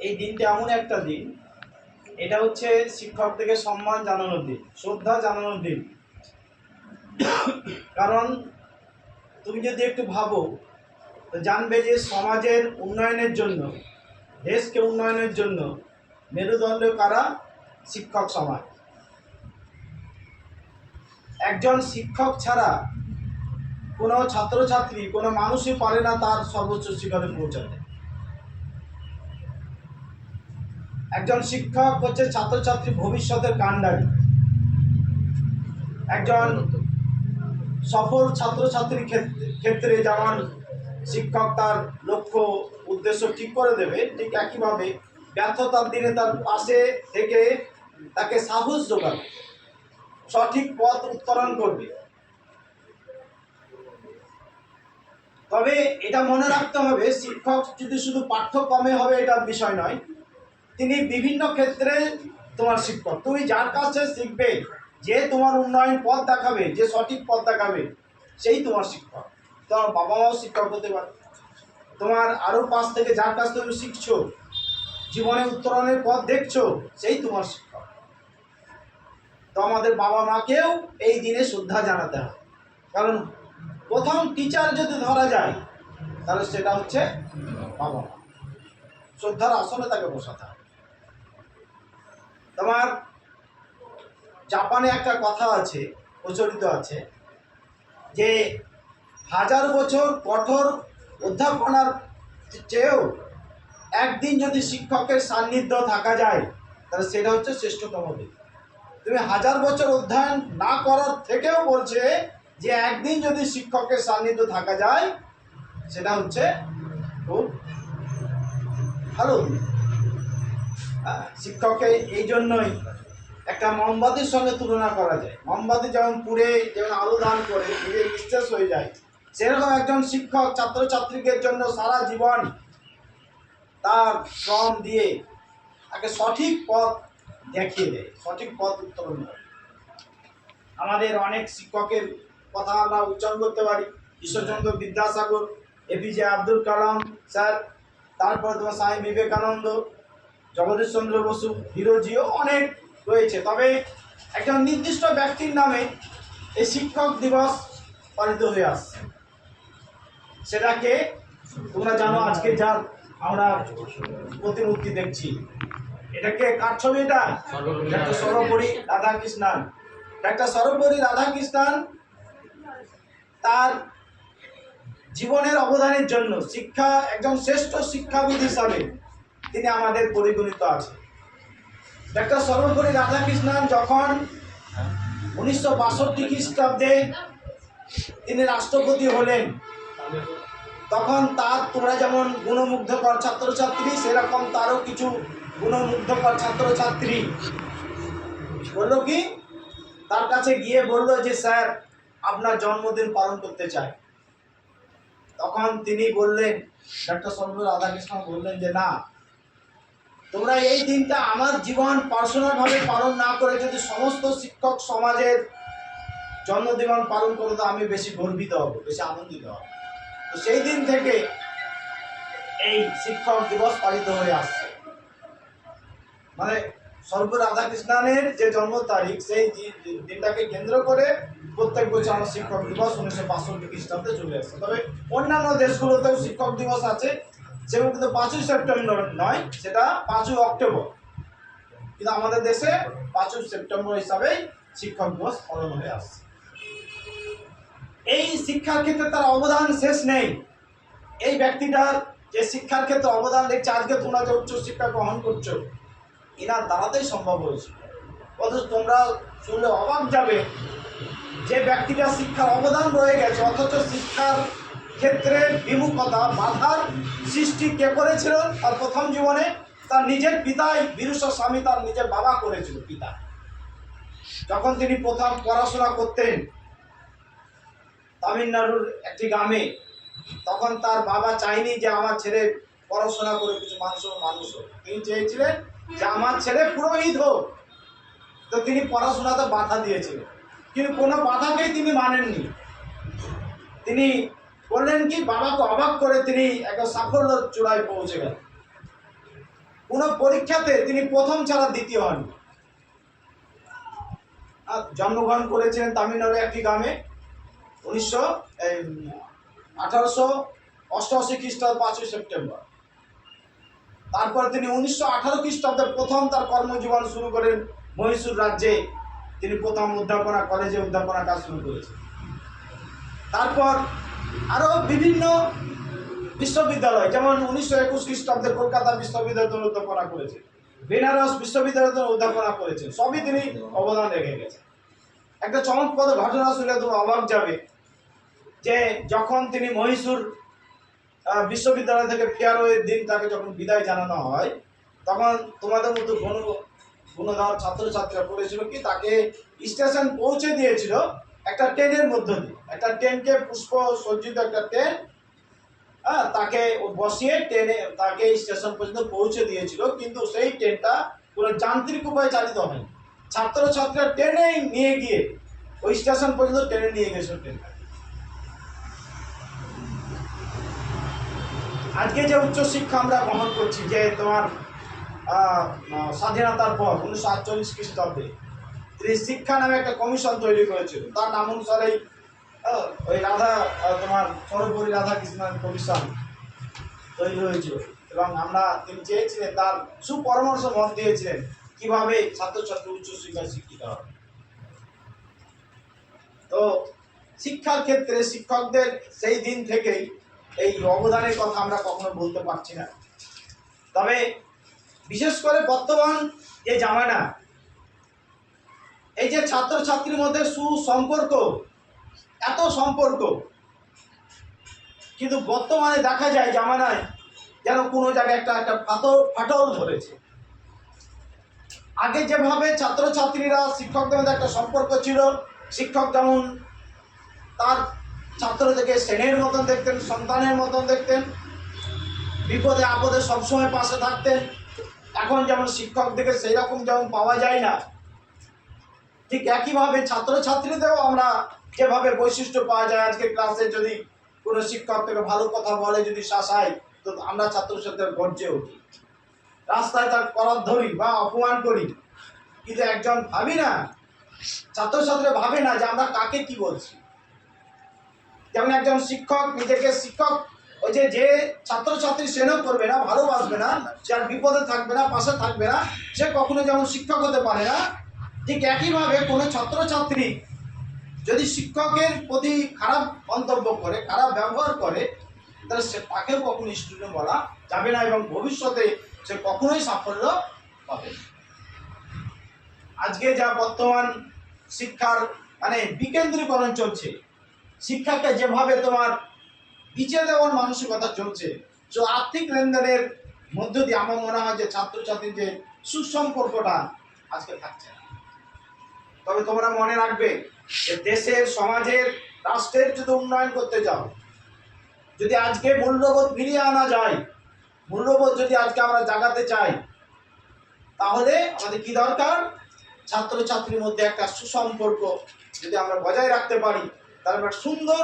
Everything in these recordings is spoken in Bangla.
এই দিনটা এমন একটা দিন, এটা হচ্ছে শিক্ষকদেরকে সম্মান জানানোর দিন, শ্রদ্ধা জানানোর দিন। কারণ তুমি যদি একটু ভাবো তো জানবে যে সমাজের উন্নয়নের জন্য, দেশকে উন্নয়নের জন্য মেরুদণ্ড কারা? শিক্ষক সমাজ। একজন শিক্ষক ছাড়া কোনো ছাত্রছাত্রী, কোনো মানুষই পারে না তার সর্বোচ্চ শিখরে পৌঁছাতে। একজন শিক্ষক হচ্ছে ছাত্রছাত্রী ভবিষ্যতের কাণ্ডারি। একজন সফল ছাত্রছাত্রীর ক্ষেত্রে যেমন শিক্ষক তার লক্ষ্য উদ্দেশ্য ঠিক করে দেবে, ঠিক একইভাবে ব্যর্থতার দিনে তার পাশে থেকে তাকে সাহস যোগাবে, সঠিক পথ উত্তরণ করবে। তবে এটা মনে রাখতে হবে, শিক্ষক যদি শুধু পাঠ্যক্রমে হবে এটা বিষয় নয়, তিনি বিভিন্ন ক্ষেত্রে তোমার শিক্ষক। তুমি যার কাছে শিখবে, যে তোমার উন্নয়ন পথ দেখাবে, যে সঠিক পথ দেখাবে, সেই তোমার শিক্ষক। তোমার বাবা মাও শিক্ষক হতে পারে, তোমার আরও পাশ থেকে যার কাছ থেকে তুমি শিখছো, জীবনে উত্তরণের পথ দেখছো, সেই তোমার শিক্ষক। তো আমাদের বাবা মাকেও এই দিনে শ্রদ্ধা জানাতে হবে। কারণ প্রথম টিচার যদি ধরা যায় তাহলে সেটা হচ্ছে বাবা মা। শ্রদ্ধার আসলে তাকে বসাতে হবে। তোমার জাপানে একটা কথা আছে, প্রচলিত আছে, যে 1000 বছর কঠোর অধ্যাপনার চেয়েও একদিন যদি শিক্ষকের সান্নিধ্য থাকা যায় তাহলে সেটা হচ্ছে শ্রেষ্ঠতম দিন। তুমি 1000 বছর অধ্যয়ন না করার থেকেও বলছে যে একদিন যদি শিক্ষকের সান্নিধ্য থাকা যায় সেটা হচ্ছে খুব ভালো। শিক্ষককে এই জন্যই একটা মোমবাতির সঙ্গে তুলনা করা যায়। মোমবাতি যেমন পুড়ে যেমন আলো দান করে নিজে নিঃশেষ হয়ে যায়, সেরকম একজন শিক্ষক ছাত্রছাত্রীদের জন্য সারা জীবন তার শ্রম দিয়ে তাকে সঠিক পথ দেখিয়ে দেয়, সঠিক পথ উত্তরণ করে। আমাদের অনেক শিক্ষকের কথা আমরা উচ্চারণ করতে পারি। ঈশ্বরচন্দ্র বিদ্যাসাগর, এপিজে আব্দুল কালাম স্যার, তারপরে তোমার স্বামী বিবেকানন্দ, জগদীশ চন্দ্র বসু, হিরোজিও অনেক রয়েছে। তবে একজন নির্দিষ্ট ব্যক্তির নামে এই শিক্ষক দিবস পালিত হয়ে আসছে। সেটাকে তোমরা জানো, আজকে যার আমরা প্রতিমূর্তি দেখছি, এটাকে কার ছবি? এটা ডাক্তার সর্বপল্লী রাধাকৃষ্ণন। ডাক্তার সর্বপল্লী রাধাকৃষ্ণন তার জীবনের অবদানের জন্য শিক্ষা, একজন শ্রেষ্ঠ শিক্ষাবিদ হিসাবে তিনি আমাদের পরিগণিত আছে। ডাক্তার সর্বপল্লী রাধাকৃষ্ণন যখন 1962 খ্রিস্টাব্দে তিনি রাষ্ট্রপতি হলেন, তখন তার, তোমরা যেমন গুণমুগ্ধকর ছাত্রছাত্রী, সেরকম তারও কিছু গুণমুগ্ধকর ছাত্রছাত্রী বললো কি, তার কাছে গিয়ে বললো যে স্যার আপনার জন্মদিন পালন করতে চাই। তখন তিনি বললেন, ডাক্তার সর্বপল্লী রাধাকৃষ্ণন বললেন যে না, তোমরা এই দিনটা আমার জীবন পার্সোনালভাবে পালন না করে যদি সমস্ত শিক্ষক সমাজের জন্মদিন পালন করো তো আমি বেশি গর্বিত হব, বেশি আনন্দিত হব। তো সেই দিন থেকে এই শিক্ষক দিবস পালিত হয়ে আসছে। মানে সর্বপল্লী রাধাকৃষ্ণনের যে জন্ম তারিখ, সেই দিনটাকে কেন্দ্র করে প্রত্যেক বছর আমার শিক্ষক দিবস 1962 খ্রিস্টাব্দে চলে আসছে। তবে অন্যান্য দেশগুলোতেও শিক্ষক দিবস আছে, সেগুলো কিন্তু 5ই সেপ্টেম্বর নয়, সেটা 5ই অক্টোবর। কিন্তু আমাদের দেশে 5ই সেপ্টেম্বর হিসাবেই শিক্ষক দিবস পালন হয়ে আসছে। এই শিক্ষার ক্ষেত্রে তার অবদান শেষ নেই। এই ব্যক্তিটার যে শিক্ষার ক্ষেত্রে অবদান দেখছে, আজকে তোমরা যে উচ্চশিক্ষা গ্রহণ করছো, এনার দ্বারাতেই সম্ভব হয়েছে। অথচ তোমরা শুনলে অবাক যাবে, যে ব্যক্তিটা শিক্ষার অবদান রয়ে গেছে, অথচ শিক্ষার ক্ষেত্রে বিমুখতা, বাধার সৃষ্টি কে করেছিল? তার প্রথম জীবনে তার নিজের পিতাই, বিরুষা স্বামী তার নিজের বাবা করেছিল। পিতা যখন তিনি প্রথম পড়াশোনা করতেন তামিলনাড়ুর একটি গ্রামে, তখন তার বাবা চাইনি যে আমার ছেলে পড়াশোনা করে কিছু মানুষ হোক। তিনি চেয়েছিলেন যে আমার ছেলে পুরোহিত হোক। তো তিনি পড়াশোনাতে বাধা দিয়েছিলেন, কিন্তু কোনো বাধাকেই তিনি মানেননি। তিনি বললেন কি, বাবাকে অবাক করে তিনি একটা সাফল্যের চূড়ায় পৌঁছে গেলেন। কোনো পরীক্ষাতে তিনি প্রথম ছাড়া দ্বিতীয় হন। জন্মগ্রহণ করেছিলেন তামিলনাড়ুর একটি গ্রামে 1888 খ্রিস্টাব্দ 5ই সেপ্টেম্বর। তারপর তিনি 1918 খ্রিস্টাব্দে প্রথম তার কর্মজীবন শুরু করেন মহীশূর রাজ্যে। তিনি প্রথম অধ্যাপনা কলেজে অধ্যাপনা কাজ শুরু করেছেন। তারপর আরও বিভিন্ন বিশ্ববিদ্যালয়, যেমন 1921 খ্রিস্টাব্দে কলকাতা বিশ্ববিদ্যালয়ে অধ্যাপনা করেছেন, বেনারস বিশ্ববিদ্যালয়তে অধ্যাপনা করেছেন। সবই তিনি অবদান রেখে গেছেন। একটা চমকপ্রদ ঘটনা শুনে তুমি অবাক যাবে যে যখন তিনি মহীশূর বিশ্ববিদ্যালয় থেকে ফেয়ারওয়ের দিন তাকে যখন বিদায় জানানো হয়, তখন তোমাদের মতো গুণধর ছাত্রছাত্রীরা করেছিল কি, তাকে স্টেশন পৌঁছে দিয়েছিল একটা ট্রেনের মধ্য দিয়ে। একটা ট্রেনকে পুষ্প সজ্জিত একটা ট্রেন, তাকে বসিয়ে ট্রেনে তাকে স্টেশন পর্যন্ত পৌঁছে দিয়েছিল। কিন্তু সেই ট্রেনটা কোনো যান্ত্রিক উপায়ে চালিত হয়নি। ছাত্রছাত্রীরা ট্রেনে নিয়ে গিয়ে ওই স্টেশন পর্যন্ত ট্রেনে নিয়ে গেছিল ট্রেনটা। আজকে যে উচ্চশিক্ষা আমরা গ্রহণ করছি, যে তোমার স্বাধীনতার পর 1948 খ্রিস্টাব্দে তিনি শিক্ষা নামে একটা কমিশন তৈরি করেছিল। তার নাম অনুসারেই ওই রাধা তোমার সর্বোপরি রাধাকৃষ্ণন কমিশন তৈরি হয়েছিল। এবং তিনি চেয়েছিলেন, তার সুপরামর্শ মত দিয়েছিলেন কিভাবে ছাত্রছাত্রী উচ্চশিক্ষায় শিক্ষিত হবে। তো শিক্ষার ক্ষেত্রে শিক্ষকদের সেই দিন থেকেই এই অবদানের কথা আমরা কখনো বলতে পারছি না। তবে বিশেষ করে বর্তমান যে জামানা, এই যে ছাত্রছাত্রীর মধ্যে সুসম্পর্ক, এত সম্পর্ক, কিন্তু বর্তমানে দেখা যায় জামানায় যেন কোনো জায়গায় একটা ফাটল ধরেছে। আগে যেভাবে ছাত্রছাত্রীরা শিক্ষকদের মধ্যে একটা সম্পর্ক ছিল, শিক্ষক যেমন তার ছাত্রদেরকে স্নেহের মতন দেখতেন, সন্তানের মতন দেখতেন, বিপদে আপদে সবসময় পাশে থাকতেন, এখন যেমন শিক্ষকদেরকে সেই রকম যেমন পাওয়া যায় না, ঠিক একইভাবে ছাত্রছাত্রীদেরও আমরা যেভাবে বৈশিষ্ট্য পাওয়া যায়। আজকে ক্লাসে যদি কোনো শিক্ষক থেকে ভালো কথা বলে, যদি শাসায়, তো আমরা ছাত্রছাত্রীদের গর্জে উঠি, রাস্তায় তার করার ধরি বা অপমান করি। কিন্তু একজন ভাবি না, ছাত্রছাত্রীরা ভাবে না যে আমরা কাকে কি বলছি। যেমন একজন শিক্ষক নিজেকে শিক্ষক, ওই যে ছাত্রছাত্রী স্নেহ করবে না, ভালোবাসবে না, যার বিপদে থাকবে না, পাশে থাকবে না, সে কখনো যেমন শিক্ষক হতে পারে না। ঠিক একইভাবে কোনো ছাত্রছাত্রী যদি শিক্ষকের প্রতি খারাপ মন্তব্য করে, খারাপ ব্যবহার করে, তাহলে সে তাকেও কখনো স্টুডেন্ট বলা যাবে না এবং ভবিষ্যতে সে কখনোই সাফল্য পাবে না। আজকে যা বর্তমান শিক্ষার বিকেন্দ্রীকরণ চলছে, শিক্ষাকে যেভাবে তোমার বিচে দেওয়ার মানসিকতা চলছে, তো আর্থিক লেনদেনের মধ্য দিয়ে আমার মনে হয় যে ছাত্রছাত্রীর যে সুসম্পর্কটা আজকে থাকছে না। তবে তোমরা মনে রাখবে যে দেশের, সমাজের, রাষ্ট্রের যদি উন্নয়ন করতে যাও, যদি আজকে মূল্যবোধ ফিরিয়ে আনা যায়, মূল্যবোধ যদি আজকে আমরা জাগাতে চাই, তাহলে আমাদের কি দরকার? ছাত্রছাত্রীর মধ্যে একটা সুসম্পর্ক যদি আমরা বজায় রাখতে পারি, তাহলে আমরা সুন্দর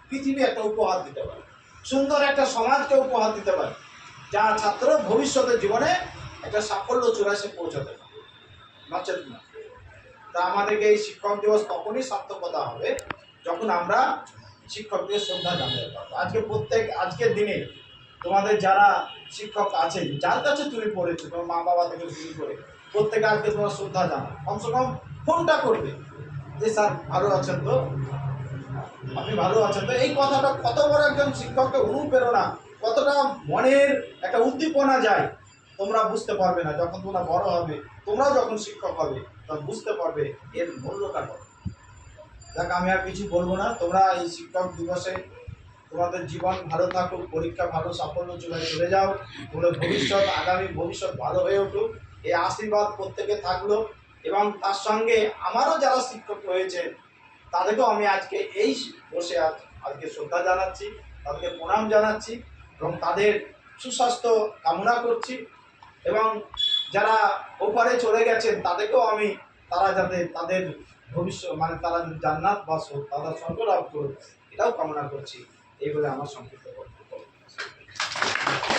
পৃথিবী একটা উপহার দিতে পারি, সুন্দর একটা সমাজকে উপহার দিতে পারি, যা ছাত্র ভবিষ্যতের জীবনে একটা সাফল্য চূড়ায় সে পৌঁছাতে পারে। নচেত না। তা আমাদেরকে এই শিক্ষক দিবস তখনই সার্থকতা হবে যখন আমরা শিক্ষকদের শ্রদ্ধা জানাতে পারবো। আজকের দিনে তোমাদের যারা শিক্ষক আছে, যার কাছে তুমি পড়েছো, তোমার মা বাবা থেকে শুরু করে প্রত্যেকে আজকে তোমার শ্রদ্ধা জানাও। কমসে কম ফোনটা করবে যে স্যার ভালো আছেন তো, আপনি ভালো আছেন তো। এই কথাটা কত বড় একজন শিক্ষককে অনুপ্রেরণা, কতটা মনের একটা উদ্দীপনা যায়, তোমরা বুঝতে পারবে না। যখন তোমরা বড় হবে, তোমরাও যখন শিক্ষক হবে, তখন বুঝতে পারবে এর মূল্যটা কত। দেখ, আমি আর কিছু বলবো না। তোমরা এই শিক্ষক দিবসে তোমাদের জীবন ভালো থাকুক, পরীক্ষা ভালো সাফল্য চলে যাও, তোমাদের ভবিষ্যৎ, আগামী ভবিষ্যৎ ভালো হয়ে উঠুক, এই আশীর্বাদ প্রত্যেকে থাকলো। এবং তার সঙ্গে আমারও যারা শিক্ষক রয়েছে তাদেরকেও আমি আজকে এই বসে আজকে শ্রদ্ধা জানাচ্ছি, তাদেরকে প্রণাম জানাচ্ছি এবং তাদের সুস্বাস্থ্য কামনা করছি। এবং যারা ওপারে চলে গেছেন তাদেরকেও আমি, তারা যাতে তাদের ভবিষ্যৎ তারা জান্নাত বা তারা স্বর্গ লাভ করুক, এটাও কামনা করছি। এই বলে আমার সংক্ষিপ্ত